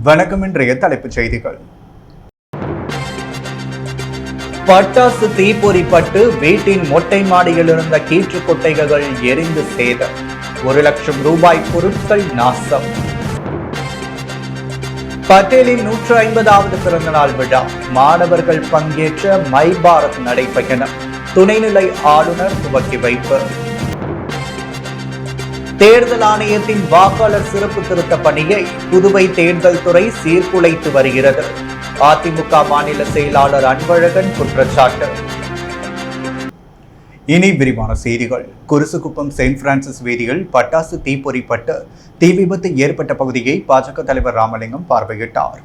வணக்கம். இன்றைய தலைப்புச் செய்திகள். பட்டாசு தீப்பொறிப்பட்டு வீட்டின் மொட்டை மாடியில் இருந்த கீற்று கொட்டைகள் எரிந்து சேதம். 1 லட்சம் ரூபாய் பொருட்கள் நாசம். பட்டேலின் 150வது பிறந்தநாள் விழா மாணவர்கள் பங்கேற்ற மை பாரத் நடைபயணம் துணைநிலை ஆளுநர் துவக்கி வைப்பு. தேர்தல் ஆணையத்தின் வாக்காளர் சிறப்பு திருத்த பணியை புதுவை தேர்தல் துறை சீர்குலைத்து வருகிறது. அதிமுக மாநில செயலாளர் அன்பழகன் குற்றச்சாட்டு. இனி விரிவான செய்திகள். குருசுகுப்பம் செயின்ட் பிரான்சிஸ் வீதியில் பட்டாசு தீப்பொறிப்பட்டு தீ விபத்து ஏற்பட்ட பகுதியை பாஜக தலைவர் ராமலிங்கம் பார்வையிட்டார்.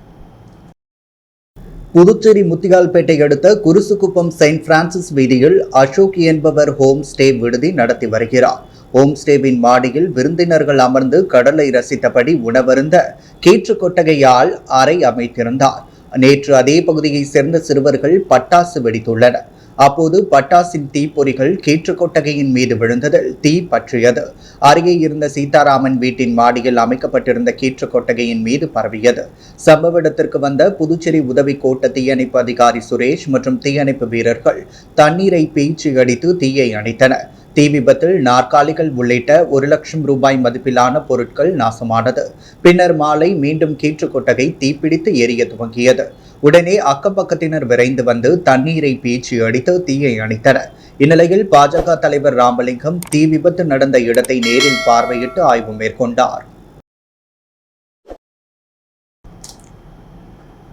புதுச்சேரி முத்தியால்பேட்டை அடுத்த குருசுகுப்பம் செயின்ட் பிரான்சிஸ் வீதியில் அசோக் என்பவர் ஹோம் ஸ்டே விடுதி நடத்தி வருகிறார். ஹோம் ஸ்டேவின் மாடியில் விருந்தினர்கள் அமர்ந்து கடலை ரசித்தபடி உணவருந்த கீற்று கொட்டகையால் அறை அமைத்திருந்தார். நேற்று அதே பகுதியை சேர்ந்த சிறுவர்கள் பட்டாசு வெடித்துள்ளனர். அப்போது பட்டாசின் தீப்பொறிகள் கீற்று கொட்டகையின் மீது விழுந்ததில் தீ பற்றியது. அருகே இருந்த சீதாராமன் வீட்டின் மாடியில் அமைக்கப்பட்டிருந்த கீற்று கொட்டகையின் மீது பரவியது. சம்பவ இடத்திற்கு வந்த புதுச்சேரி உதவி கோட்ட தீயணைப்பு அதிகாரி சுரேஷ் மற்றும் தீயணைப்பு வீரர்கள் தண்ணீரை பீய்ச்சி அடித்து தீயை அணைத்தனர். தீ விபத்தில் நாற்காலிகள் உள்ளிட்ட 1 லட்சம் ரூபாய் மதிப்பிலான பொருட்கள் நாசமானது. பின்னர் மாலை மீண்டும் கீற்று கொட்டகை தீப்பிடித்து எரிய துவங்கியது. உடனே அக்கப்பக்கத்தினர் விரைந்து வந்து தண்ணீரை பீய்ச்சி அடித்து தீயை அணைத்தனர். இந்நிலையில் பாஜக தலைவர் ராமலிங்கம் தீ விபத்து நடந்த இடத்தை நேரில் பார்வையிட்டு ஆய்வு மேற்கொண்டார்.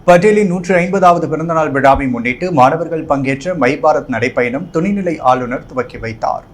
பட்டேலின் 150வது பிறந்தநாள் விழாவை முன்னிட்டு மாணவர்கள் பங்கேற்ற மை பாரத் நடைபயணம் துணைநிலை ஆளுநர் துவக்கி வைத்தார்.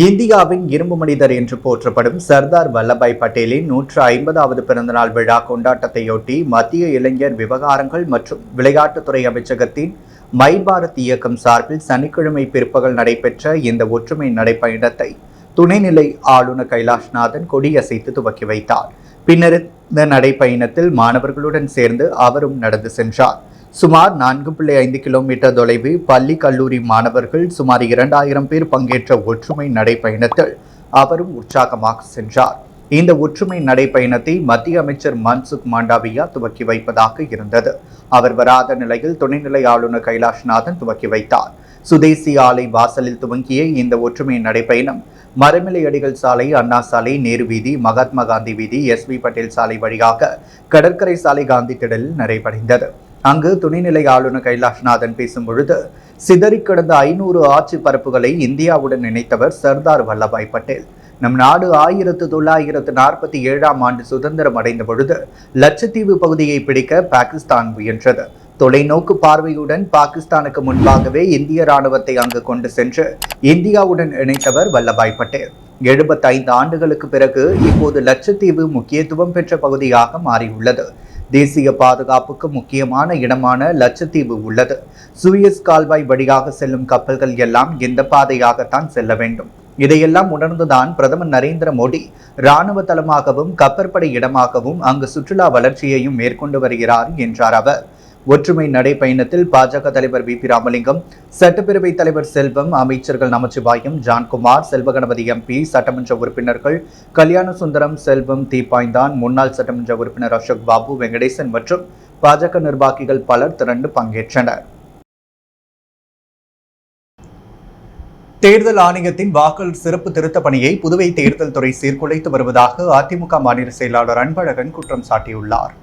இந்தியாவின் இரும்பு மனிதர் என்று போற்றப்படும் சர்தார் வல்லபாய் பட்டேலின் 150வது பிறந்தநாள் விழா கொண்டாட்டத்தையொட்டி மத்திய இளைஞர் விவகாரங்கள் மற்றும் விளையாட்டுத்துறை அமைச்சகத்தின் மை பாரத் இயக்கம் சார்பில் சனிக்கிழமை பிற்பகல் நடைபெற்ற இந்த ஒற்றுமை நடைபயணத்தை துணைநிலை ஆளுநர் கைலாஷ்நாதன் கொடியசைத்து துவக்கி வைத்தார். பின்னர் இந்த நடைபயணத்தில் மாணவர்களுடன் சேர்ந்து அவரும் நடந்து சென்றார். சுமார் 4.5 கிலோமீட்டர் தொலைவு பள்ளி கல்லூரி மாணவர்கள் சுமார் 2000 பேர் பங்கேற்ற ஒற்றுமை நடைபயணத்தில் அவரும் உற்சாகமாக சென்றார். இந்த ஒற்றுமை நடைபயணத்தை மத்திய அமைச்சர் மன்சுக் மாண்டவியா துவக்கி வைப்பதாக இருந்தது. அவர் வராத நிலையில் துணைநிலை ஆளுநர் கைலாஷ்நாதன் துவக்கி வைத்தார். சுதேசி ஆலை வாசலில் துவங்கிய இந்த ஒற்றுமை நடைபயணம் மரமிலை அடிகள் சாலை, அண்ணா சாலை, நேரு வீதி, மகாத்மா காந்தி வீதி, SV பட்டேல் சாலை வழியாக கடற்கரை சாலை காந்தி திடலில் நிறைவடைந்தது. அங்கு துணைநிலை ஆளுநர் கைலாஷ்நாதன் பேசும் பொழுது சிதறி கிடந்த 500 ஆட்சி பரப்புகளை இந்தியாவுடன் இணைத்தவர் சர்தார் வல்லபாய் பட்டேல். நம் நாடு 1947ஆம் ஆண்டு சுதந்திரம் அடைந்த பொழுது லட்சத்தீவு பகுதியை பிடிக்க பாகிஸ்தான் முயன்றது. தொலைநோக்கு பார்வையுடன் பாகிஸ்தானுக்கு முன்பாகவே இந்திய ராணுவத்தை அங்கு கொண்டு சென்று இந்தியாவுடன் இணைத்தவர் வல்லபாய் பட்டேல். 75 ஆண்டுகளுக்கு பிறகு இப்போது லட்சத்தீவு முக்கியத்துவம் பெற்ற பகுதியாக மாறியுள்ளது. தேசிய பாதுகாப்புக்கு முக்கியமான இடமான லட்சத்தீவு உள்ளது. சூயஸ் கால்வாய் வழியாக செல்லும் கப்பல்கள் எல்லாம் இந்த பாதையாகத்தான் செல்ல வேண்டும். இதையெல்லாம் உணர்ந்துதான் பிரதமர் நரேந்திர மோடி இராணுவ தளமாகவும் கப்பற்படை இடமாகவும் அங்கு சுற்றுலா வளர்ச்சியையும் மேற்கொண்டு வருகிறார் என்றார் அவர். ஒற்றுமை நடைபயணத்தில் பாஜக தலைவர் VP ராமலிங்கம், சட்டப்பேரவை தலைவர் செல்வம், அமைச்சர்கள் நமச்சிவாயம், ஜான்குமார், செல்வகணபதி MP, சட்டமன்ற உறுப்பினர்கள் கல்யாண சுந்தரம், செல்வம், தீபாய்ந்தான், முன்னாள் சட்டமன்ற உறுப்பினர் அசோக் பாபு, வெங்கடேசன் மற்றும் பாஜக நிர்வாகிகள் பலர் திரண்டு பங்கேற்றனர். தேர்தல் ஆணையத்தின் வாக்காளர் சிறப்பு திருத்த பணியை புதுவை தேர்தல் துறை சீர்குலைத்து வருவதாக அதிமுக மாநில செயலாளர் அன்பழகன் குற்றம் சாட்டியுள்ளார்.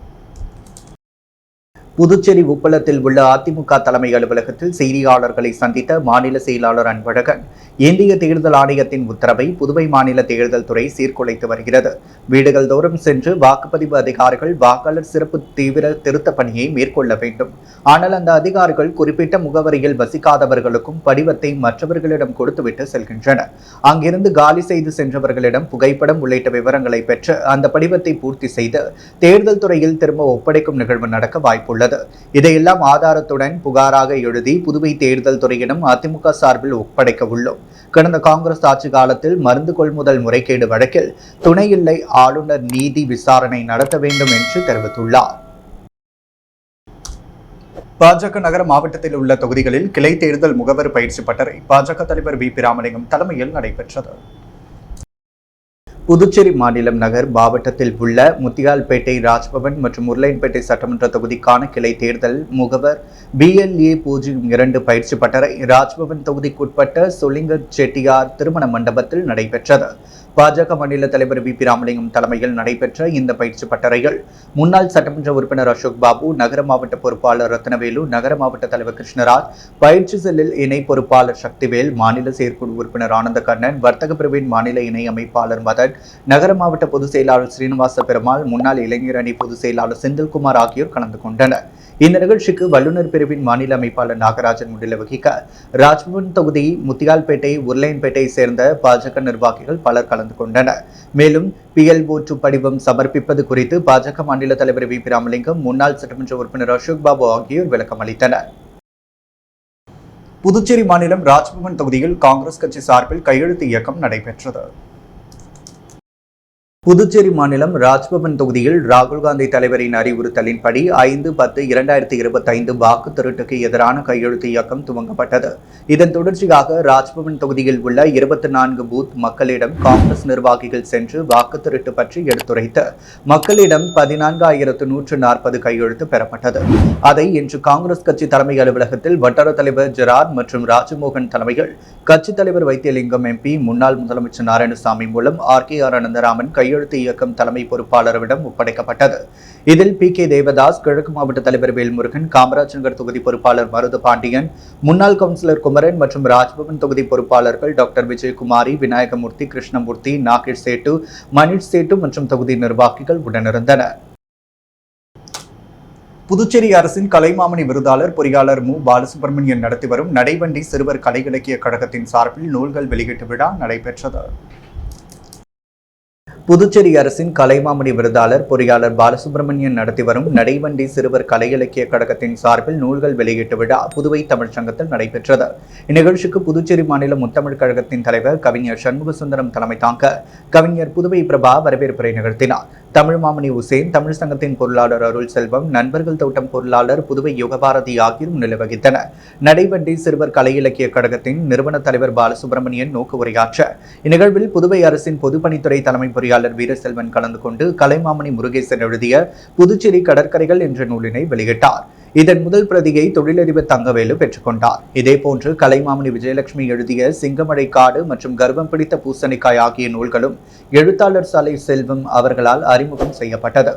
புதுச்சேரி உப்பளத்தில் உள்ள அதிமுக தலைமை அலுவலகத்தில் செய்தியாளர்களை சந்தித்த மாநில செயலாளர் அன்பழகன், இந்திய தேர்தல் ஆணையத்தின் உத்தரவை புதுவை மாநில தேர்தல் துறை சீர்குலைத்து வருகிறது. வீடுகள் தோறும் சென்று வாக்குப்பதிவு அதிகாரிகள் வாக்காளர் சிறப்பு தீவிர திருத்த பணியை மேற்கொள்ள வேண்டும். ஆனால் அந்த அதிகாரிகள் குறிப்பிட்ட முகவரியில் வசிக்காதவர்களுக்கும் படிவத்தை மற்றவர்களிடம் கொடுத்துவிட்டு செல்கின்றனர். அங்கிருந்து காலி செய்து சென்றவர்களிடம் புகைப்படம் உள்ளிட்ட விவரங்களை பெற்று அந்த படிவத்தை பூர்த்தி செய்து தேர்தல் துறையில் திரும்ப ஒப்படைக்கும் நிகழ்வு நடக்க வாய்ப்புள்ளது. இதையெல்லாம் ஆதாரத்துடன் புகாராக எழுதி புதுவை தேர்தல் துறையிடம் அதிமுக சார்பில் ஒப்படைக்க உள்ளோம். கடந்த காங்கிரஸ் ஆட்சி காலத்தில் மருந்து கொள்முதல் முறைகேடு வழக்கில் துணை நிலை ஆளுநர் நீதி விசாரணை நடத்த வேண்டும் என்று தெரிவித்துள்ளார். பாஜக நகர மாவட்டத்தில் உள்ள தொகுதிகளில் கிளை தேர்தல் முகவர் பயிற்சி பட்டறை பாஜக தலைவர் VP ராமலிங்கம் தலைமையில் நடைபெற்றது. புதுச்சேரி மாநிலம் நகர் மாவட்டத்தில் உள்ள முத்தியால்பேட்டை ராஜ்பவன் மற்றும் உருளையன்பேட்டை சட்டமன்ற தொகுதிக்கான கிளை தேர்தல் முகவர் BLA 02 பயிற்சி பட்டறை ராஜ்பவன் தொகுதிக்குட்பட்ட சொலிங்கர் செட்டியார் திருமண மண்டபத்தில் நடைபெற்றது. பாஜக மாநில தலைவர் VP ராமலிங்கம் தலைமையில் நடைபெற்ற இந்த பயிற்சி பட்டறைகள் முன்னாள் சட்டமன்ற உறுப்பினர் அசோக் பாபு, நகர மாவட்ட பொறுப்பாளர் ரத்னவேலு, நகர மாவட்ட தலைவர் கிருஷ்ணராஜ், பயிற்சி செல்லில் இணை பொறுப்பாளர் சக்திவேல், மாநில செயற்குழு உறுப்பினர் ஆனந்தகண்ணன், வர்த்தக பிரிவின் மாநில இணை அமைப்பாளர் மதன், நகர மாவட்ட பொதுச் செயலாளர் ஸ்ரீனிவாச பெருமாள், முன்னாள் இளைஞர் அணி பொதுச் செயலாளர் செந்தில்குமார் ஆகியோர் கலந்து கொண்டனர். இந்த நிகழ்ச்சிக்கு வல்லுநர் பிரிவின் மாநில அமைப்பாளர் நாகராஜன் முன்னிலை வகிக்க ராஜ்பவன் தொகுதி முத்தியால்பேட்டை, உருளையன்பேட்டை சேர்ந்த பாஜக நிர்வாகிகள் பலர் கலந்து கொண்டனர். மேலும் PLO2 படிவம் சமர்ப்பிப்பது குறித்து பாஜக மாநில தலைவர் VP ராமலிங்கம், முன்னாள் சட்டமன்ற உறுப்பினர் அசோக் பாபு ஆகியோர் விளக்கம் அளித்தனர். புதுச்சேரி மாநிலம் ராஜ்பவன் தொகுதியில் காங்கிரஸ் கட்சி சார்பில் கையெழுத்து இயக்கம் நடைபெற்றது. புதுச்சேரி மாநிலம் ராஜ்பவன் தொகுதியில் ராகுல் காந்தி தலைவரின் அறிவுறுத்தலின்படி 5/10/2025 வாக்கு திருட்டுக்கு எதிரான கையெழுத்து இயக்கம் துவங்கப்பட்டது. இதன் தொடர்ச்சியாக ராஜ்பவன் தொகுதியில் உள்ள 24 பூத் மக்களிடம் காங்கிரஸ் நிர்வாகிகள் சென்று வாக்கு திருட்டு பற்றி எடுத்துரைத்து மக்களிடம் 14,140 கையெழுத்து பெறப்பட்டது. அதை இன்று காங்கிரஸ் கட்சி தலைமை அலுவலகத்தில் வட்டார தலைவர் ஜெரார் மற்றும் ராஜமோகன் தலைமையில் கட்சித் தலைவர் வைத்தியலிங்கம் MP, முன்னாள் முதலமைச்சர் நாராயணசாமி மூலம் RKR அனந்தராமன் கையெழுத்து இயக்கம் தலைமை பொறுப்பாளரிடம் ஒப்படைக்கப்பட்டது. இதில் PK தேவதாஸ், கிழக்கு மாவட்ட தலைவர் வேல்முருகன், காமராஜ் நகர் தொகுதி பொறுப்பாளர் மருது பாண்டியன், முன்னாள் கவுன்சிலர் குமரன் மற்றும் ராஜ்பவன் தொகுதி பொறுப்பாளர்கள் டாக்டர் விஜயகுமாரி, விநாயகமூர்த்தி, கிருஷ்ணமூர்த்தி, நாகேஷ் சேட்டு, மணிஷ் சேட்டு மற்றும் தொகுதி நிர்வாகிகள் உடனிருந்தனர். புதுச்சேரி அரசின் கலைமாமணி விருதாளர் பொறியாளர் மு. பாலசுப்ரமணியன் நடத்தி வரும் நடைவண்டி சிறுவர் கலை இலக்கிய கழகத்தின் சார்பில் நூல்கள் வெளியீட்டு விழா நடைபெற்றது. புதுச்சேரி அரசின் கலைமாமணி விருதாளர் பொறியாளர் பாலசுப்ரமணியன் நடத்தி வரும் நடைவண்டி சிறுவர் கலை இலக்கிய கழகத்தின் சார்பில் நூல்கள் வெளியீட்டு விழா புதுவை தமிழ்ச்சங்கத்தில் நடைபெற்றது. இந்நிகழ்ச்சிக்கு புதுச்சேரி மாநில முத்தமிழ் கழகத்தின் தலைவர் கவிஞர் சண்முக சுந்தரம் தலைமை தாங்க கவிஞர் புதுவை பிரபா வரவேற்புரை நிகழ்த்தினார். தமிழ் மாமணி உசேன், தமிழ் சங்கத்தின் பொருளாளர் அருள் செல்வம், நண்பர்கள் தோட்டம் பொருளாளர் புதுவை யுகபாரதி ஆகியோர் முன்னிலை வகித்தனர். நடைவண்டி சிறுவர் கலை இலக்கிய கழகத்தின் நிறுவன தலைவர் பாலசுப்ரமணியன் நோக்கு உரையாற்ற இந்நிகழ்வில் புதுவை அரசின் பொதுப்பணித்துறை தலைமை பொறியாளர் வீரசெல்வன் கலந்து கொண்டு கலைமாமணி முருகேசன் எழுதிய புதுச்சேரி கடற்கரைகள் என்ற நூலினை வெளியிட்டார். இதன் முதல் பிரதியை தொழிலதிபர் தங்கவேலு பெற்றுக்கொண்டார். இதேபோன்று கலைமாமணி விஜயலட்சுமி எழுதிய சிங்கமழை காடு மற்றும் கர்வம் பிடித்த பூசணிக்காய் ஆகிய நூல்களும் எழுத்தாளர் சாலை செல்வம் அவர்களால் அறிமுகம் செய்யப்பட்டது.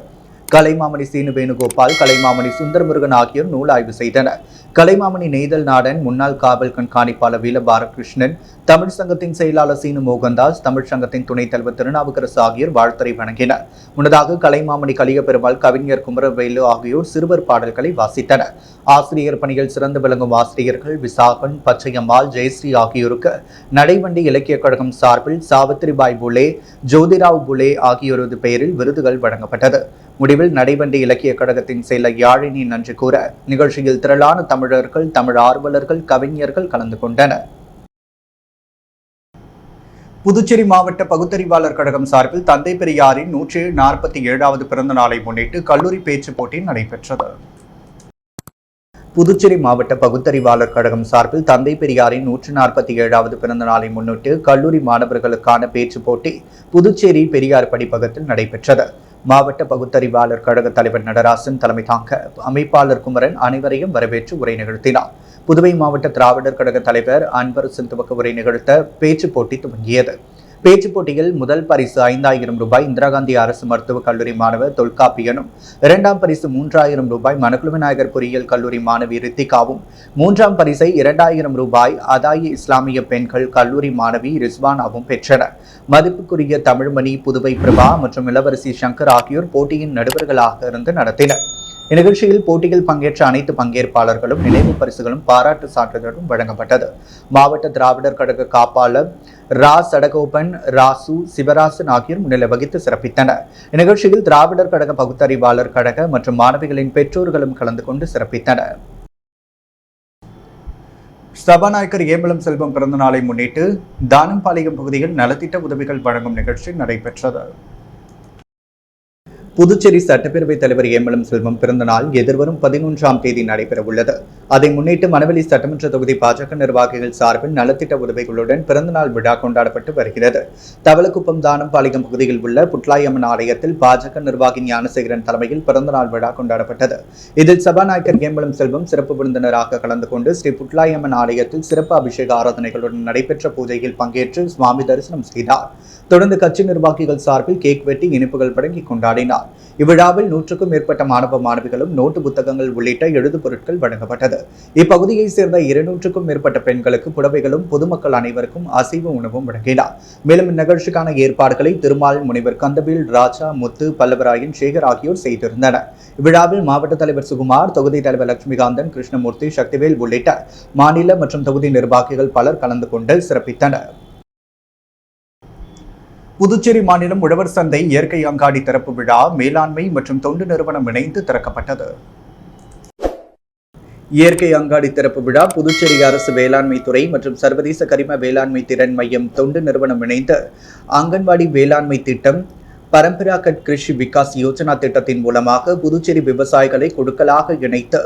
கலைமாமணி சீனு வேணுகோபால், கலைமாமணி சுந்தரமுருகன் ஆகியோர் நூல் ஆய்வு செய்தனர். கலைமாமணி நெய்தல் நாடன், முன்னாள் காவல் கண்காணிப்பாளர் வீலபாலகிருஷ்ணன், தமிழ் சங்கத்தின் செயலாளர் சீனு மோகன்தாஸ், தமிழ் சங்கத்தின் துணைத் தலைவர் திருநாவுக்கரசு ஆகியோர் வாழ்த்துரை வழங்கினர். முன்னதாக கலைமாமணி கலியபெருமாள், கவிஞர் குமரவேலு ஆகியோர் சிறுவர் பாடல்களை வாசித்தனர். ஆசிரியர் பணியில் சிறந்து விளங்கும் ஆசிரியர்கள் விசாகன், பச்சையம்மாள், ஜெயஸ்ரீ ஆகியோருக்கு நடைவண்டி இலக்கிய கழகம் சார்பில் சாவித்திரிபாய் புலே, ஜோதிராவ் புலே ஆகியோரது பெயரில் விருதுகள் வழங்கப்பட்டது. முடிவில் நடைவண்டி இலக்கிய கழகத்தின் செயலர் யாழினி நன்றி கூற நிகழ்ச்சியில் திரளான தமிழர்கள், தமிழ் ஆர்வலர்கள், கவிஞர்கள் கலந்து கொண்டனர். புதுச்சேரி மாவட்ட பகுத்தறிவாளர் கழகம் சார்பில் தந்தை பெரியாரின் 147வது பிறந்த நாளை முன்னிட்டு கல்லூரி பேச்சு போட்டி நடைபெற்றது. புதுச்சேரி மாவட்ட பகுத்தறிவாளர் கழகம் சார்பில் தந்தை பெரியாரின் 147வது பிறந்த நாளை முன்னிட்டு கல்லூரி மாணவர்களுக்கான பேச்சு போட்டி புதுச்சேரி பெரியார் படிப்பகத்தில் நடைபெற்றது. மாவட்ட பகுத்தறிவாளர் கழக தலைவர் நடராசன் தலைமை தாங்க அமைப்பாளர் குமரன் அனைவரையும் வரவேற்று உரை நிகழ்த்தினார். புதுவை மாவட்ட திராவிடர் கழக தலைவர் அன்பரசன் துவக்க உரை நிகழ்த்த பேச்சு போட்டி துவங்கியது. பேச்சு போட்டியில் முதல் பரிசு 5,000 ரூபாய் இந்திரா காந்தி அரசு மருத்துவக் கல்லூரி மாணவர் தொல்காப்பியனும், 2ஆம் பரிசு 3,000 ரூபாய் மணக்குள விநாயகர் பொறியியல் கல்லூரி மாணவி ரித்திகாவும், 3ஆம் பரிசை 2,000 ரூபாய் அதாயி இஸ்லாமிய பெண்கள் கல்லூரி மாணவி ரிஸ்வானாவும் பெற்றனர். மதிப்புக்குரிய தமிழ்மணி, புதுவை பிரபா மற்றும் இளவரசி சங்கர் ஆகியோர் போட்டியின் நடுவர்களாக இருந்து நடத்தினர். இந்நிகழ்ச்சியில் போட்டியில் பங்கேற்ற அனைத்து பங்கேற்பாளர்களும் நினைவு பரிசுகளும் பாராட்டு சான்றிதழும் வழங்கப்பட்டது. மாவட்ட திராவிடர் கழக காப்பாளர் ரா சடகோபன், ராசு, சிவராசன் ஆகியோர் முன்னிலை வகித்து சிறப்பித்தனர். இந்நிகழ்ச்சியில் திராவிடர் கழக பகுத்தறிவாளர் கழக மற்றும் மாணவிகளின் பெற்றோர்களும் கலந்து கொண்டு சிறப்பித்தனர். சபாநாயகர் ஏம்பலம் செல்வம் பிறந்த நாளை முன்னிட்டு தானம்பாளையம் பகுதியில் நலத்திட்ட உதவிகள் வழங்கும் நிகழ்ச்சி நடைபெற்றது. புதுச்சேரி சட்டப்பேரவைத் தலைவர் ஏம்பலம் செல்வம் பிறந்த நாள் எதிர்வரும் 11ஆம் தேதி நடைபெற உள்ளது. அதை முன்னிட்டு மணவெளி சட்டமன்ற தொகுதி பாஜக நிர்வாகிகள் சார்பில் நலத்திட்ட உதவிகளுடன் பிறந்தநாள் விழா கொண்டாடப்பட்டு வருகிறது. தவளக்குப்பம் தானம்பாளையம் பகுதியில் உள்ள புட்லாயம்மன் ஆலயத்தில் பாஜக நிர்வாகி ஞானசேகரன் தலைமையில் பிறந்தநாள் விழா கொண்டாடப்பட்டது. இதில் சபாநாயகர் கேம்பலம் செல்வம் சிறப்பு விருந்தினராக கலந்து கொண்டு ஸ்ரீ புட்லாயம்மன் ஆலயத்தில் சிறப்பு அபிஷேக ஆராதனைகளுடன் நடைபெற்ற பூஜையில் பங்கேற்று சுவாமி தரிசனம் செய்தார். தொடர்ந்து கட்சி நிர்வாகிகள் சார்பில் கேக் வெட்டி இனிப்புகள் வழங்கி கொண்டாடினார். இவ்விழாவில் 100க்கும் மேற்பட்ட மாணவ மாணவிகளும் நோட்டு புத்தகங்கள் உள்ளிட்ட எழுது பொருட்கள் வழங்கப்பட்டது. இப்பகுதியை சேர்ந்த 200க்கும் மேற்பட்ட பெண்களுக்கு புடவைகளும் பொதுமக்கள் அனைவருக்கும் அசைவ உணவும் வழங்கினார். மேலும் இந்நிகழ்ச்சிக்கான ஏற்பாடுகளை திருமால் முனைவர் கந்தவேல், ராஜா, முத்து, பல்லவராயன், சேகர் ஆகியோர் செய்திருந்தனர். இவ்விழாவில் மாவட்ட தலைவர் சுகுமார், தொகுதி தலைவர் லட்சுமிகாந்தன், கிருஷ்ணமூர்த்தி, சக்திவேல் உள்ளிட்ட மாநில மற்றும் தொகுதி நிர்வாகிகள் பலர் கலந்து கொண்டு சிறப்பித்தனர். புதுச்சேரி மாநிலம் உழவர் சந்தை இயற்கை அங்காடி திறப்பு விழா மேலாண்மை மற்றும் தொண்டு நிறுவனம் இணைந்து திறக்கப்பட்டது. இயற்கை அங்காடி திறப்பு விழா புதுச்சேரி அரசு வேளாண்மை துறை மற்றும் சர்வதேச கரிம வேளாண்மை திறன் மையம் தொண்டு நிறுவனம் இணைந்து அங்கன்வாடி வேளாண்மை திட்டம் பரம்பராகட் கிருஷி விகாஸ் யோஜனா திட்டத்தின் மூலமாக புதுச்சேரி விவசாயிகளை குழுக்களாக இணைத்து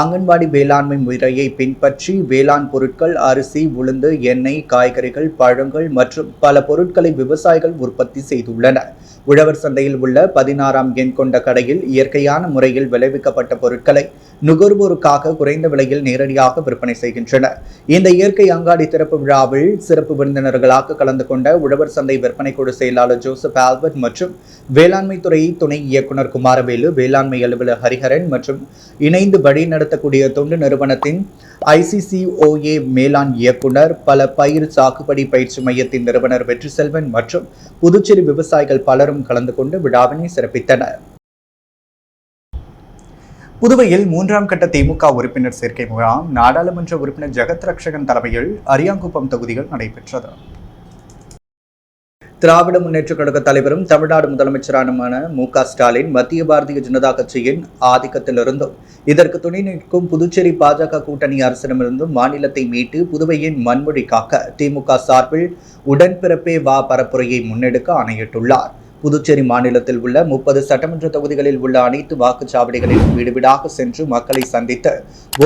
அங்கன்வாடி வேளாண்மை முறையை பின்பற்றி வேளாண் பொருட்கள், அரிசி, உளுந்து, எண்ணெய், காய்கறிகள், பழங்கள் மற்றும் பல பொருட்களை விவசாயிகள் உற்பத்தி செய்துள்ளனர். உழவர் சந்தையில் உள்ள 16ஆம் எண் கொண்ட கடையில் இயற்கையான முறையில் விளைவிக்கப்பட்ட பொருட்களை நுகர்வோருக்காக குறைந்த விலையில் நேரடியாக விற்பனை செய்கின்றனர். இந்த இயற்கை அங்காடி திறப்பு விழாவில் சிறப்பு விருந்தினர்களாக கலந்து கொண்ட உழவர் சந்தை விற்பனை குழு செயலாளர் ஜோசப் ஆல்பர்ட் மற்றும் வேளாண்மை துறை துணை இயக்குனர் குமாரவேலு, வேளாண்மை அலுவலர் ஹரிஹரன் மற்றும் இணைந்து வழி நடத்தக்கூடிய தொண்டு நிறுவனத்தின் ICCOA மேலாண் இயக்குனர், பல பயிர் சாகுபடி பயிற்சி மையத்தின் நிறுவனர் வெற்றி செல்வன் மற்றும் புதுச்சேரி விவசாயிகள் பலரும் கலந்து கொண்டு விழாவினை சிறப்பித்தனர். புதுவையில் 3ஆம் கட்ட திமுக உறுப்பினர் சேர்க்கை முகாம் நாடாளுமன்ற உறுப்பினர் ஜெகத் ரட்சகன் தலைமையில் அரியாங்குப்பம் தொகுதியில் நடைபெற்றது. திராவிட முன்னேற்றக் கழக தலைவரும் தமிழ்நாடு முதலமைச்சரான மு.க. ஸ்டாலின் மத்திய பாரதிய ஜனதா கட்சியின் ஆதிக்கத்திலிருந்தும் இதற்கு துணை நிற்கும் புதுச்சேரி பாஜக கூட்டணி அரசிடமிருந்தும் மாநிலத்தை மீட்டு புதுவையின் மண்மொழி காக்க திமுக சார்பில் உடன்பிறப்பே வா பரப்புரையை முன்னெடுக்க ஆணையிட்டுள்ளார். புதுச்சேரி மாநிலத்தில் உள்ள 30 சட்டமன்ற தொகுதிகளில் உள்ள அனைத்து வாக்குச்சாவடிகளிலும் வீடு வீடாக சென்று மக்களை சந்தித்து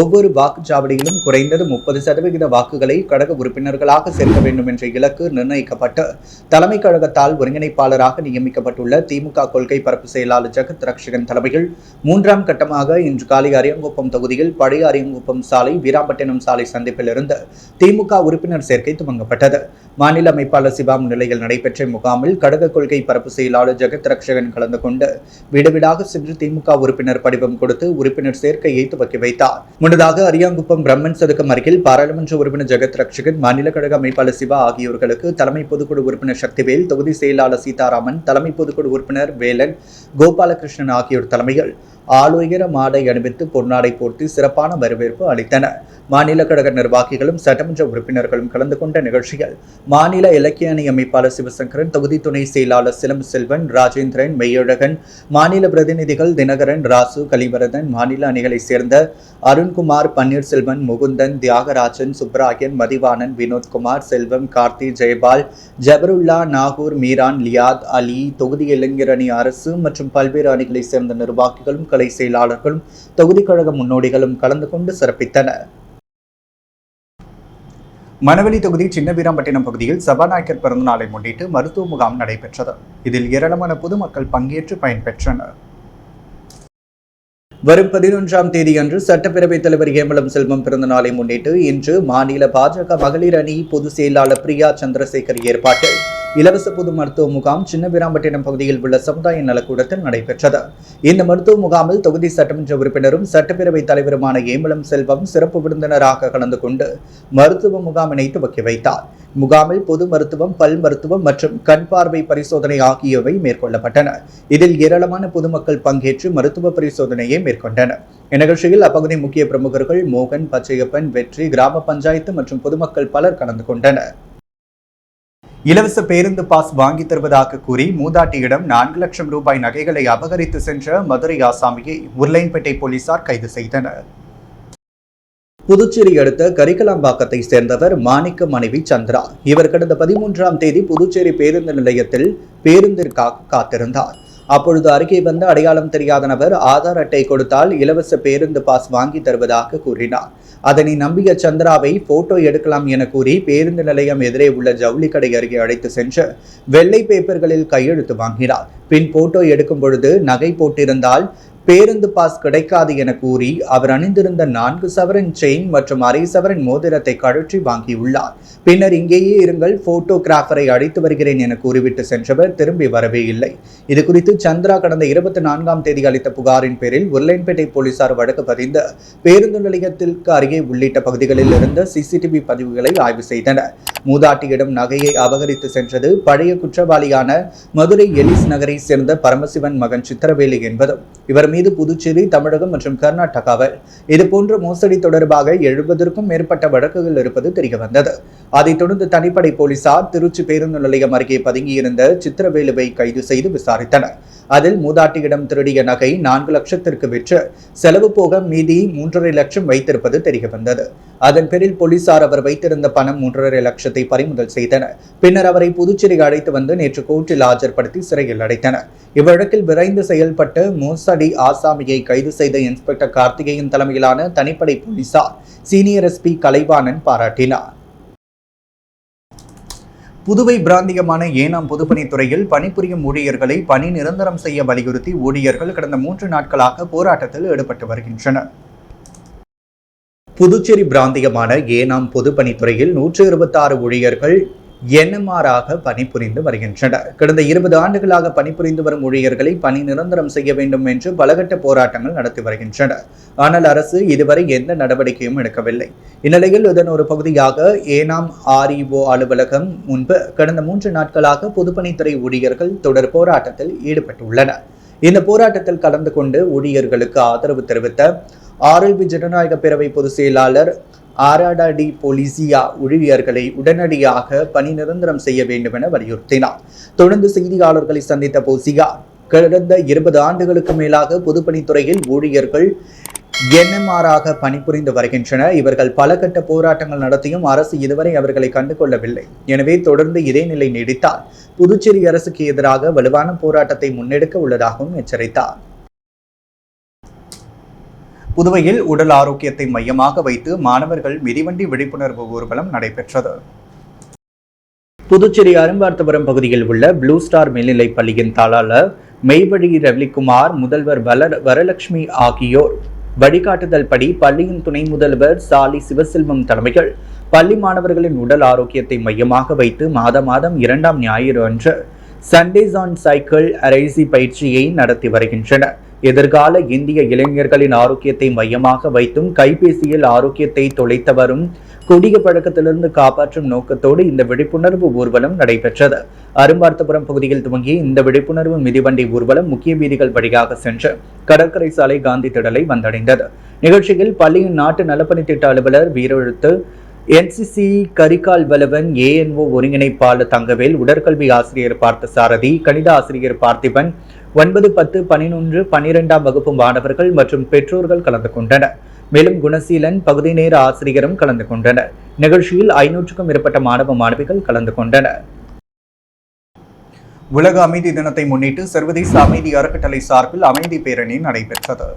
ஒவ்வொரு வாக்குச்சாவடியிலும் குறைந்தது 30% வாக்குகளை கழக உறுப்பினர்களாக சேர்க்க வேண்டும் என்ற இலக்கு நிர்ணயிக்கப்பட்டு தலைமை கழகத்தால் ஒருங்கிணைப்பாளராக நியமிக்கப்பட்டுள்ள திமுக கொள்கை பரப்பு செயலாளர் ஜெகத் ரட்சகன் தலைமையில் 3ஆம் கட்டமாக இன்று காலை அரியாங்குப்பம் தொகுதியில் பழைய அரியாங்குப்பம் சாலை, வீராம்பட்டினம் சாலை சந்திப்பில் இருந்து திமுக உறுப்பினர் சேர்க்கை துவங்கப்பட்டது. மாநில அமைப்பாளர் சிவா முன்னிலையில் நடைபெற்ற முகாமில் கழக கொள்கை பரப்பு செயலாளர் ஜெகத் ரட்சகன் கலந்து கொண்டு வீடு வீடாக சென்று திமுக உறுப்பினர் படிவம் கொடுத்து உறுப்பினர் சேர்க்கையை துவக்கி வைத்தார். முன்னதாக அரியாங்குப்பம் பிரம்மன் சதுக்கம் அருகில் பாராளுமன்ற உறுப்பினர் ஜெகத் ரட்சகன், மாநில கழக அமைப்பாளர் சிவா ஆகியோர்களுக்கு தலைமை பொதுக்குழு உறுப்பினர் சக்திவேல், தொகுதி செயலாளர் சீதாராமன், தலைமை பொதுக்குழு உறுப்பினர் வேலன், கோபாலகிருஷ்ணன் ஆகியோர் தலைமையில் ஆளுயர மாடை அணிவித்து பொன்னாடை போர்த்தி சிறப்பான வரவேற்பு அளித்தனர். மாநில கழக நிர்வாகிகளும் சட்டமன்ற உறுப்பினர்களும் கலந்து கொண்ட நிகழ்ச்சியில் மாநில இலக்கிய அணி அமைப்பாளர் சிவசங்கரன், தொகுதி துணை செயலாளர் சிலம்பு செல்வன், ராஜேந்திரன், மெய்யழகன், மாநில பிரதிநிதிகள் தினகரன், ராசு, கலிவரதன், மாநில அணிகளைச் சேர்ந்த அருண்குமார், பன்னீர்செல்வன், முகுந்தன், தியாகராஜன், சுப்ராயன், மதிவாணன், வினோத்குமார், செல்வம், கார்த்தி, ஜெயபால், ஜபருல்லா, நாகூர், மீரான், லியாத் அலி, தொகுதி இளைஞர் அணி அரசு மற்றும் பல்வேறு அணிகளைச் சேர்ந்த நிர்வாகிகளும் கலை செயலாளர்களும் தொகுதி கழக முன்னோடிகளும் கலந்து கொண்டு சிறப்பித்தனர். மணவெளி தொகுதி சின்ன வீராம்பட்டினம் பகுதியில் சபாநாயகர் பிறந்தநாளை முன்னிட்டு மருத்துவ முகாம் நடைபெற்றது. இதில் ஏராளமான பொதுமக்கள் பங்கேற்று பயன்பெற்றனர். வரும் 11ஆம் தேதியன்று சட்டப்பேரவைத் தலைவர் ஏம்பலம் செல்வம் பிறந்த நாளை முன்னிட்டு இன்று மாநில பாஜக மகளிர் அணி பொதுச் செயலாளர் பிரியா சந்திரசேகர் ஏற்பாட்டில் இலவச பொது மருத்துவ முகாம் சின்ன வீராம்பட்டினம் பகுதியில் உள்ள சமுதாய நலக்கூடத்தில் நடைபெற்றது. இந்த மருத்துவ முகாமில் தொகுதி சட்டமன்ற உறுப்பினரும் சட்டப்பேரவைத் தலைவருமான ஏம்பலம் செல்வம் சிறப்பு விருந்தினராக கலந்து கொண்டு மருத்துவ முகாமினை துவக்கி வைத்தார். முகாமில் பொது மருத்துவம், பல் மருத்துவம் மற்றும் கண் பார்வை பரிசோதனை ஆகியவை மேற்கொள்ளப்பட்டன. இதில் ஏராளமான பொதுமக்கள் பங்கேற்று மருத்துவ பரிசோதனையை மேற்கொண்டனர். இந்நிகழ்ச்சியில் அப்பகுதி முக்கிய பிரமுகர்கள் மோகன், பச்சையப்பன், வெற்றி, கிராம பஞ்சாயத்து மற்றும் பொதுமக்கள் பலர் கலந்து கொண்டனர். இலவச பேருந்து பாஸ் வாங்கி தருவதாக கூறி மூதாட்டியிடம் 4 லட்சம் ரூபாய் நகைகளை அபகரித்து சென்ற மதுரை ஆசாமியை உருளையன்பேட்டை போலீசார் கைது செய்தனர். புதுச்சேரி அடுத்த கரிக்கலாம்பாக்கத்தை சேர்ந்தவர் மாணிக்க மனைவி சந்திரா. இவர் கடந்த 13ஆம் தேதி புதுச்சேரி பேருந்து நிலையத்தில் பேருந்திற்காக காத்திருந்தார். அப்பொழுது அருகே வந்த அடையாளம் தெரியாத நபர் ஆதார் அட்டை கொடுத்தால் இலவச பேருந்து பாஸ் வாங்கி தருவதாக கூறினார். அதனை நம்பிய சந்திராவை போட்டோ எடுக்கலாம் என கூறி பேருந்து நிலையம் எதிரே உள்ள ஜவுளி கடை அருகே அழைத்து சென்று வெள்ளை பேப்பர்களில் கையெழுத்து வாங்கினார். பின் போட்டோ எடுக்கும் பொழுது நகை போட்டிருந்தால் பேருந்து பாஸ் கிடைக்காது என கூறி அவர் அணிந்திருந்த 4 சவரன் செயின் மற்றும் அரை சவரன் மோதிரத்தை கழற்றி வாங்கியுள்ளார். பின்னர் இங்கேயே இருங்கள், போட்டோகிராஃபரை அழைத்து வருகிறேன் என கூறிவிட்டு சென்றவர் திரும்பி வரவே இல்லை. இதுகுறித்து சந்திரா கடந்த 24ஆம் தேதி அளித்த புகாரின் பேரில் உருளையன்பேட்டை போலீசார் வழக்கு பதிந்து பேருந்து நிலையத்திற்கு அருகே உள்ளிட்ட பகுதிகளில் இருந்த சிசிடிவி பதிவுகளை ஆய்வு செய்தனர். மூதாட்டியிடம் நகையை அபகரித்து சென்றது பழைய குற்றவாளியான மதுரை எலிஸ் நகரை சேர்ந்த பரமசிவன் மகன் சித்திரவேலு என்பதும் இவர் மீது புதுச்சேரி, தமிழகம் மற்றும் கர்நாடகாவில் இதுபோன்ற மோசடி தொடர்பாக 70க்கும் மேற்பட்ட வழக்குகள் இருப்பது தெரியவந்தது. அதைத் தொடர்ந்து தனிப்படை போலீசார் திருச்சி பேருந்து நிலையம் அருகே பதுங்கியிருந்த சித்திரவேலுவை கைது செய்து விசாரித்தனர். அதில் மூதாட்டியிடம் திருடிய நகை 4 லட்சத்திற்கு விற்று செலவு போக மீதி 3.5 லட்சம் வைத்திருப்பது தெரியவந்தது. அதன் பேரில் போலீசார் அவர் வைத்திருந்த பணம் 3.5 லட்சத்தை பறிமுதல் செய்தனர். பின்னர் அவரை புதுச்சேரி அழைத்து வந்து நேற்று கோர்ட்டில் ஆஜர்படுத்தி சிறையில் அடைத்தனர். இவ்வழக்கில் விரைந்து செயல்பட்டு மோசடி ஆசாமியை கைது செய்த இன்ஸ்பெக்டர் கார்த்திகேயன் தலைமையிலான தனிப்படை போலீசார் சீனியர் எஸ்பி கலைவாணன் பாராட்டினார். புதுவை பிராந்தியமான ஏனாம் பொதுப்பணித்துறையில் பணிபுரியும் ஊழியர்களை பணி நிரந்தரம் செய்ய வலியுறுத்தி ஊழியர்கள் கடந்த 3 நாட்களாக போராட்டத்தில் ஈடுபட்டு வருகின்றனர். புதுச்சேரி பிராந்தியமான ஏனாம் பொதுப்பணித்துறையில் 126 ஊழியர்கள் என்எம்ஆராக பணிபுரிந்து வருகின்றனர். கடந்த 20 ஆண்டுகளாக பணிபுரிந்து வரும் ஊழியர்களை பணி நிரந்தரம் செய்ய வேண்டும் என்று பலகட்ட போராட்டங்கள் நடத்தி வருகின்றனர். ஆனால் அரசு இதுவரை எந்த நடவடிக்கையும் எடுக்கவில்லை. இந்நிலையில் இதன் ஒரு பகுதியாக ஏனாம் ஆர்இஓ அலுவலகம் முன்பு கடந்த 3 நாட்களாக பொதுப்பணித்துறை ஊழியர்கள் தொடர் போராட்டத்தில் ஈடுபட்டுள்ளனர். இந்த போராட்டத்தில் கலந்து கொண்டு ஊழியர்களுக்கு ஆதரவு தெரிவித்த ஆர்எல்பி ஜனநாயக பேரவை பொதுச் செயலாளர் ஆராடாடி போலிசியா ஊழியர்களை உடனடியாக பணி நிரந்தரம் செய்ய வேண்டும் என வலியுறுத்தினார். தொடர்ந்து செய்தியாளர்களை சந்தித்த போசியா, கடந்த 20 ஆண்டுகளுக்கு மேலாக பொதுப்பணித்துறையில் ஊழியர்கள் என்எம்ஆராக பணிபுரிந்து வருகின்றனர். இவர்கள் பல கட்ட போராட்டங்கள் நடத்தியும் அரசு இதுவரை அவர்களை கண்டுகொள்ளவில்லை. எனவே தொடர்ந்து இதே நிலை நீடித்தால் புதுச்சேரி அரசுக்கு எதிராக வலுவான போராட்டத்தை முன்னெடுக்க உள்ளதாகவும் எச்சரித்தார். புதுவையில் உடல் ஆரோக்கியத்தை மையமாக வைத்து மாணவர்கள் மிதிவண்டி விழிப்புணர்வு ஊர்வலம் நடைபெற்றது. புதுச்சேரி அரும்பார்த்தபுரம் பகுதியில் உள்ள ப்ளூ ஸ்டார் மேல்நிலைப் பள்ளியின் தாளாளர் மெய்வழி ரவிக்குமார், முதல்வர் வரலட்சுமி ஆகியோர் வழிகாட்டுதல் படி பள்ளியின் துணை முதல்வர் சாலி சிவசெல்வம் தலைமையில் பள்ளி மாணவர்களின் உடல் ஆரோக்கியத்தை மையமாக வைத்து மாதம் 2ஆம் ஞாயிறு அன்று சண்டேஸ் ஆன் சைக்கிள் அரைசி பயிற்சியை நடத்தி வருகின்றனர். எதிர்கால இந்திய இளைஞர்களின் ஆரோக்கியத்தை மையமாக வைத்தும் கைபேசியில் ஆரோக்கியத்தை தொலைத்த வரும் கொடிய பழக்கத்திலிருந்து காப்பாற்றும் நோக்கத்தோடு இந்த விழிப்புணர்வு ஊர்வலம் நடைபெற்றது. அரும்பார்த்தபுரம் பகுதியில் துவங்கி இந்த விழிப்புணர்வு மிதிவண்டி ஊர்வலம் முக்கிய வீதிகள் வழியாக சென்று கடற்கரை சாலை காந்தி திடலை வந்தடைந்தது. நிகழ்ச்சியில் பள்ளியின் நாட்டு நலப்பணி திட்ட அலுவலர் வீரெழுத்து, என்சிசி கரிகால் வலவன், ஏஎன்ஓ ஒருங்கிணைப்பாளர் தங்கவேல், உடற்கல்வி ஆசிரியர் பார்த்தசாரதி, கணித ஆசிரியர் பார்த்திபன், 9, 10, 11, 12ஆம் வகுப்பு மாணவர்கள் மற்றும் பெற்றோர்கள் கலந்து கொண்டனர். மேலும் குணசீலன் பகுதி நேர ஆசிரியரும் கலந்து கொண்டனர். நிகழ்ச்சியில் 500க்கும் மேற்பட்ட மாணவ மாணவிகள் கலந்து கொண்டனர். உலக அமைதி தினத்தை முன்னிட்டு சர்வதேச அமைதி அறக்கட்டளை சார்பில் அமைதி பேரணி நடைபெற்றது.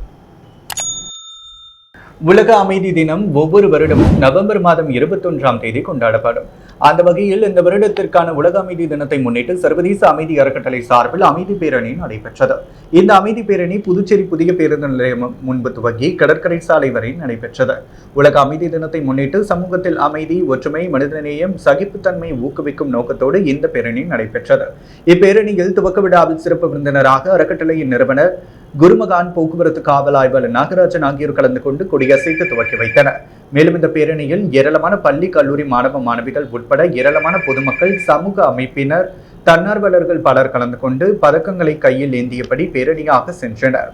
உலக அமைதி தினம் ஒவ்வொரு வருடமும் நவம்பர் மாதம் 21ஆம் தேதி கொண்டாடப்படும். அந்த வகையில் இந்த வருடத்திற்கான உலக அமைதி தினத்தை முன்னிட்டு சர்வதேச அமைதி அறக்கட்டளை சார்பில் அமைதி பேரணி நடைபெற்றது. இந்த அமைதி பேரணி புதுச்சேரி புதிய பேருந்து நிலையம் முன்பு துவங்கி கடற்கரை சாலை வரை நடைபெற்றது. உலக அமைதி தினத்தை முன்னிட்டு சமூகத்தில் அமைதி, ஒற்றுமை, மனிதநேயம், சகிப்புத்தன்மை ஊக்குவிக்கும் நோக்கத்தோடு இந்த பேரணி நடைபெற்றது. இப்பேரணியில் துவக்க விழாவில் சிறப்பு விருந்தினராக அறக்கட்டளையின் நிறுவனர் குருமகான், போக்குவரத்து காவல் ஆய்வாளர் நாகராஜன் ஆகியோர் கலந்து கொண்டு கொடியசைத்து துவக்கி வைத்தனர். மேலும் இந்த பேரணியில் ஏராளமான பள்ளி, கல்லூரி மாணவ மாணவிகள் உட்பட ஏராளமான பொதுமக்கள், சமூக அமைப்பினர், தன்னார்வலர்கள் பலர் கலந்து கொண்டு பதக்கங்களை கையில் ஏந்தியபடி பேரணியாக சென்றனர்.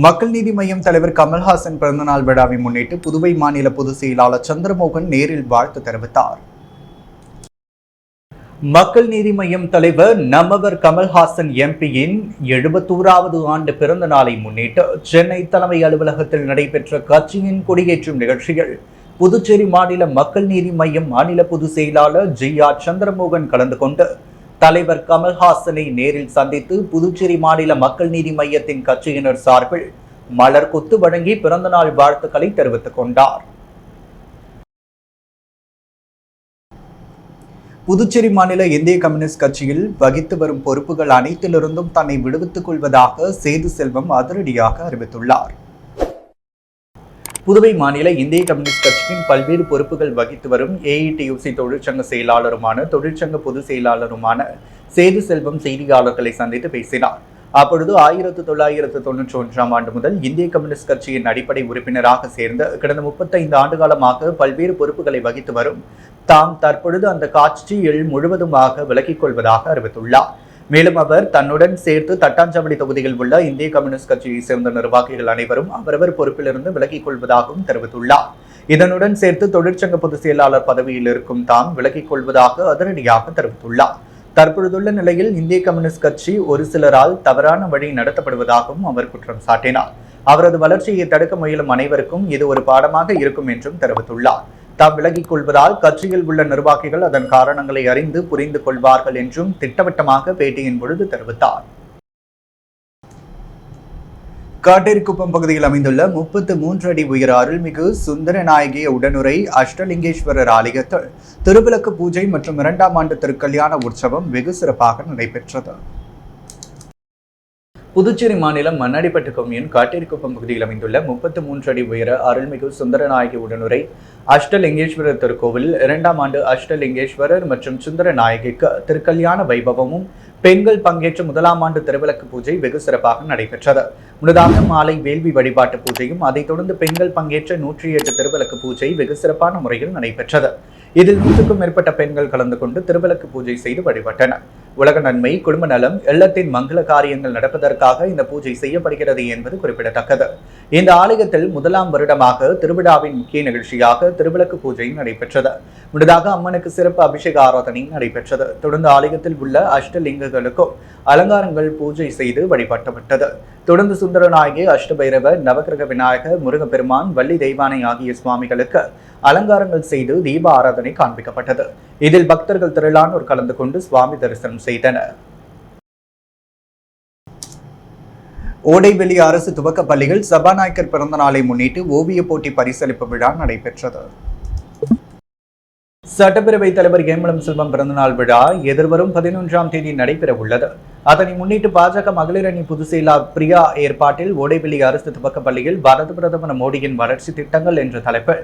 மக்கள் நீதி மய்யம் தலைவர் கமல்ஹாசன் பிறந்தநாள் விழாவை முன்னிட்டு புதுவை மாநில பொதுச் செயலாளர் சந்திரமோகன் நேரில் வாழ்த்து தெரிவித்தார். மக்கள் நீதி மய்யம் தலைவர் நம்மவர் கமல்ஹாசன் எம்பியின் 71வது ஆண்டு பிறந்த நாளை முன்னிட்டு சென்னை தலைமை அலுவலகத்தில் நடைபெற்ற கட்சியின் கொடியேற்றும் நிகழ்ச்சியில் புதுச்சேரி மாநில மக்கள் நீதி மய்யம் மாநில பொதுச் செயலாளர் ஜி.ஆர். சந்திரமோகன் கலந்து கொண்டு தலைவர் கமல்ஹாசனை நேரில் சந்தித்து புதுச்சேரி மாநில மக்கள் நீதி மய்யத்தின் கட்சியினர் சார்பில் மலர் கொத்து வழங்கி பிறந்தநாள் வாழ்த்துக்களை தெரிவித்துக் கொண்டார். புதுச்சேரி மாநில இந்திய கம்யூனிஸ்ட் கட்சியில் வகித்து வரும் பொறுப்புகள் அனைத்திலிருந்தும் தன்னை விடுவித்துக் கொள்வதாக சேது செல்வம் அதிரடியாக அறிவித்துள்ளார். புதுவை மாநில இந்திய கம்யூனிஸ்ட் கட்சியின் பல்வேறு பொறுப்புகள் வகித்து வரும் ஏஐடியூசி தொழிற்சங்க செயலாளருமான தொழிற்சங்க பொதுச் செயலாளருமான சேது செல்வம் செய்தியாளர்களை சந்தித்து பேசினார். அப்பொழுது 1991 ஆண்டு முதல் இந்திய கம்யூனிஸ்ட் கட்சியின் அடிப்படை உறுப்பினராக சேர்ந்து கடந்த 35 ஆண்டு காலமாக பல்வேறு பொறுப்புகளை வகித்து வரும் தாம் தற்பொழுது அந்த காட்சியில் முழுவதுமாக விலகிக் கொள்வதாக அறிவித்துள்ளார். மேலும் அவர் தன்னுடன் சேர்த்து தட்டாஞ்சாவடி தொகுதியில் உள்ள இந்திய கம்யூனிஸ்ட் கட்சியை சேர்ந்த நிர்வாகிகள் அனைவரும் அவரவர் பொறுப்பிலிருந்து விலகிக் கொள்வதாகவும் தெரிவித்துள்ளார். இதனுடன் சேர்த்து தொழிற்சங்க பொதுச் செயலாளர் பதவியில் இருக்கும் தாம் விலகிக் கொள்வதாக அதிரடியாக தெரிவித்துள்ளார். தற்பொழுதுள்ள நிலையில் இந்திய கம்யூனிஸ்ட் கட்சி ஒரு சிலரால் தவறான வழி நடத்தப்படுவதாகவும் அவர் குற்றம் சாட்டினார். அவரது வளர்ச்சியை தடுக்க முயலும் அனைவருக்கும் இது ஒரு பாடமாக இருக்கும் என்றும் தெரிவித்துள்ளார். தாம் விலகிக் கொள்வதால் கட்சியில் உள்ள நிர்வாகிகள் அதன் காரணங்களை அறிந்து புரிந்து கொள்வார்கள் என்றும் திட்டவட்டமாக பேட்டியின் பொழுது தெரிவித்தார். காட்டேரிக்குப்பம் பகுதியில் அமைந்துள்ள 33 அடி உயர அருள்மிகு சுந்தரநாயகி உடனுரை அஷ்டலிங்கேஸ்வரர் ஆலயத்தில் திருவிளக்கு பூஜை மற்றும் 2ஆம் ஆண்டு திருக்கல்யாண உற்சவம் வெகு சிறப்பாக நடைபெற்றது. புதுச்சேரி மாநிலம் மண்ணாடிப்பட்டு கொம்யூன் காட்டேரிக்குப்பம் பகுதியில் அமைந்துள்ள 33 அடி உயர அருள்மிகு சுந்தரநாயகி உடனுரை அஷ்டலிங்கேஸ்வரர் திருக்கோவில் 2ஆம் ஆண்டு அஷ்டலிங்கேஸ்வரர் மற்றும் சுந்தரநாயகிக்கு திருக்கல்யாண வைபவமும் பெண்கள் பங்கேற்ற 1ஆம் ஆண்டு திருவிளக்கு பூஜை வெகு சிறப்பாக நடைபெற்றது. முன்னதாக மாலை வேள்வி வழிபாட்டு பூஜையும் அதைத் தொடர்ந்து பெண்கள் பங்கேற்ற 108 திருவிளக்கு பூஜை வெகு சிறப்பான முறையில் நடைபெற்றது. இதில் 100க்கும் மேற்பட்ட பெண்கள் கலந்து கொண்டு திருவிளக்கு பூஜை செய்து வழிபட்டனர். உலக நன்மை, குடும்ப நலம், இல்லத்தின் மங்கள காரியங்கள் நடப்பதற்காக இந்த பூஜை செய்யப்படுகிறது என்பது குறிப்பிடத்தக்கது. இந்த ஆலயத்தில் 1ஆம் வருடமாக திருவிழாவின் முக்கிய நிகழ்ச்சியாக திருவிளக்கு பூஜை நடைபெற்றது. முன்னதாக அம்மனுக்கு சிறப்பு அபிஷேக ஆராதனை நடைபெற்றது. தொடர்ந்து ஆலயத்தில் உள்ள அஷ்டலிங்கங்களுக்கும் அலங்காரங்கள் பூஜை செய்து வழிபட்டப்பட்டது. தொடர்ந்து சுந்தரநாயகி, அஷ்டபைரவர், நவகிரக விநாயகர், முருகப்பெருமான், வள்ளி தெய்வானை ஆகிய சுவாமிகளுக்கு அலங்காரங்கள் செய்து தீப ஆராதனை காண்பிக்கப்பட்டது. இதில் பக்தர்கள் திரளானோர் கலந்து கொண்டு சுவாமி தரிசனம் செய்தனர். ஓடைவெளி அரசு துவக்க பள்ளியில் சபாநாயகர் பிறந்த நாளை முன்னிட்டு ஓவிய போட்டி பரிசளிப்பு விழா நடைபெற்றது. சட்டப்பேரவைத் தலைவர் ஏம்பலம் செல்வம் பிறந்தநாள் விழா எதிர்வரும் 11ஆம் தேதி நடைபெற உள்ளது. அதனை முன்னிட்டு பாஜக மகளிர் அணி பொதுச் செயலாளர் பிரியா ஏற்பாட்டில் ஓடைவெளி அரசு துவக்க பள்ளியில் பாரத பிரதமர் மோடியின் வளர்ச்சி திட்டங்கள் என்ற தலைப்பில்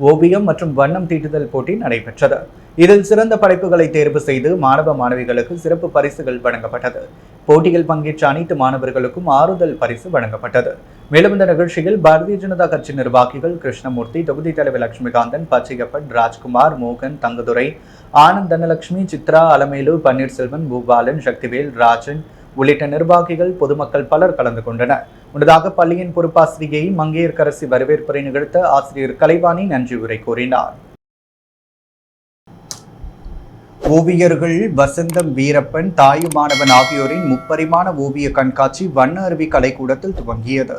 ஓவியம் மற்றும் வண்ணம் தீட்டுதல் போட்டி நடைபெற்றது. இதில் சிறந்த படைப்புகளை தேர்வு செய்து மாணவ மாணவிகளுக்கு சிறப்பு பரிசுகள் வழங்கப்பட்டது. போட்டியில் பங்கேற்ற அனைத்து மாணவர்களுக்கும் ஆறுதல் பரிசு வழங்கப்பட்டது. மேலும் இந்த நிகழ்ச்சியில் பாரதிய ஜனதா கட்சி நிர்வாகிகள் கிருஷ்ணமூர்த்தி, தொகுதி தலைவர் லட்சுமிகாந்தன், பச்சையப்பன், ராஜ்குமார், மோகன், தங்கதுரை, ஆனந்த், தனலட்சுமி, சித்ரா, அலமேலு, பன்னீர்செல்வன், பூபாலன், சக்திவேல், ராஜன் உள்ளிட்ட நிர்வாகிகள், பொதுமக்கள் பலர் கலந்து கொண்டனர். முன்னதாக பள்ளியின் பொறுப்பாசிரியை மங்கையர்கரசி வரவேற்புரை நிகழ்த்த ஆசிரியர் கலைவாணி நன்றி உரை கூறினார். ஓவியர்கள் வசந்தம் வீரப்பன், தாயுமானவன் ஆகியோரின் முப்பரிமாண ஓவிய கண்காட்சி வண்ண அருவி கலைக்கூடத்தில் துவங்கியது.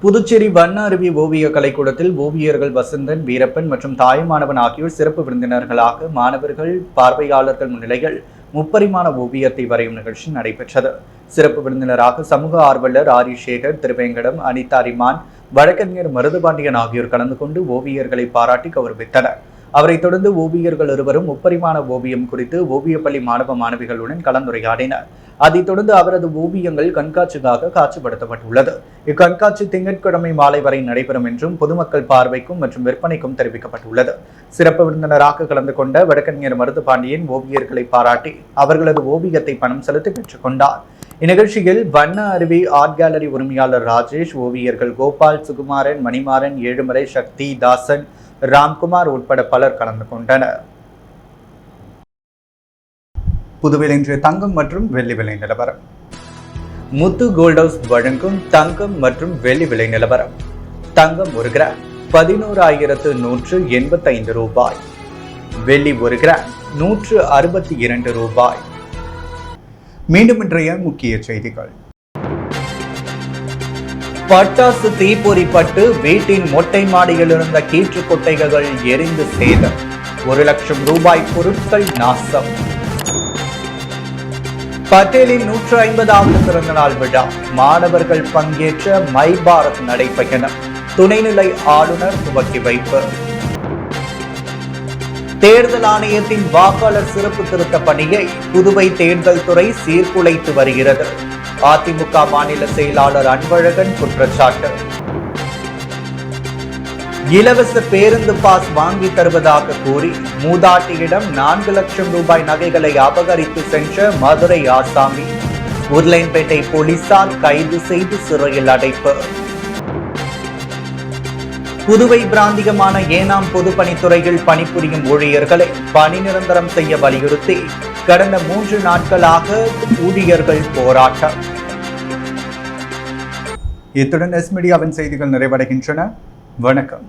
புதுச்சேரி வண்ண அருவி ஓவிய கலைக்கூடத்தில் ஓவியர்கள் வசந்தன், வீரப்பன் மற்றும் தாயுமானவன் ஆகியோர் சிறப்பு விருந்தினர்களாக மாணவர்கள், பார்வையாளர்கள் முன்னிலையில் முப்பரிமாண ஓவியத்தை வரையும் நிகழ்ச்சி நடைபெற்றது. சிறப்பு விருந்தினராக சமூக ஆர்வலர் ஆரி சேகர், திருவேங்கடம், அனிதா ரிமான், வழக்கறிஞர் மருதுபாண்டியன் ஆகியோர் கலந்து கொண்டு ஓவியர்களை பாராட்டி கௌரவித்தனர். அவரைத் தொடர்ந்து ஓவியர்கள் இருவரும் முப்பரிமாண ஓவியம் குறித்து ஓவியப்பள்ளி மாணவ மாணவிகளுடன் கலந்துரையாடினர். அதைத் தொடர்ந்து அவரது ஓவியங்கள் கண்காட்சிக்காக காட்சிப்படுத்தப்பட்டுள்ளது. இக்கண்காட்சி திங்கட்கிழமை மாலை வரை நடைபெறும் என்றும் பொதுமக்கள் பார்வைக்கும் மற்றும் விற்பனைக்கும் தெரிவிக்கப்பட்டுள்ளது. சிறப்பு விருந்தினராக கலந்து கொண்ட வழக்கறிஞர் மருதுபாண்டியன் ஓவியர்களை பாராட்டி அவர்களது ஓவியத்தை பணம் செலுத்தி பெற்றுக்கொண்டார். இந்நிகழ்ச்சியில் வண்ண அருவி ஆர்ட் கேலரி உரிமையாளர் ராஜேஷ், ஓவியர்கள் கோபால், சுகுமாரன், மணிமாறன், ஏழுமலை, சக்தி, தாசன், ராம்குமார் உட்பட பலர் கலந்து கொண்டனர். புதுவையில் இன்று தங்கம் மற்றும் வெள்ளி விலை நிலவரம். முத்து கோல்ட் ஹவுஸ் வழங்கும் தங்கம் மற்றும் வெள்ளி விலை நிலவரம். தங்கம் 1 கிராம் 11,185 ரூபாய். வெள்ளி 1 கிராம் 162 ரூபாய். மீண்டும் இன்றைய முக்கிய செய்திகள். பட்டாசு தீப்பொறிப்பட்டு வீட்டின் மொட்டை மாடியில் இருந்த கீற்று கொட்டைகள் எரிந்து சேதம். 1 லட்சம் ரூபாய் பொருட்கள் நாசம். பட்டேலின் 150வது பிறந்தநாள் விழா, மாணவர்கள் பங்கேற்ற மை பாரத் நடைபயணம், துணைநிலை ஆளுநர் துவக்கி வைப்பு. தேர்தல் ஆணையத்தின் வாக்காளர் சிறப்பு திருத்த பணியை புதுவை தேர்தல் துறை சீர்குலைத்து வருகிறது. அதிமுக மாநில செயலாளர் அன்பழகன் குற்றச்சாட்டு. இலவச பேருந்து பாஸ் வாங்கி தருவதாக கூறி மூதாட்டியிடம் 4 லட்சம் ரூபாய் நகைகளை அபகரித்து சென்ற மதுரை ஆசாமி, உருளையன்பேட்டை போலீசார் கைது செய்து சிறையில் அடைப்பு. புதுவை பிராந்தியமான ஏனாம் பொதுப்பணித்துறையில் பணிபுரியும் ஊழியர்களை பணி நிரந்தரம் செய்ய வலியுறுத்தி கடந்த 3 நாட்களாக ஊழியர்கள் போராட்டம். இத்துடன் எஸ் மீடியாவின் செய்திகள் நிறைவடைகின்றன. வணக்கம்.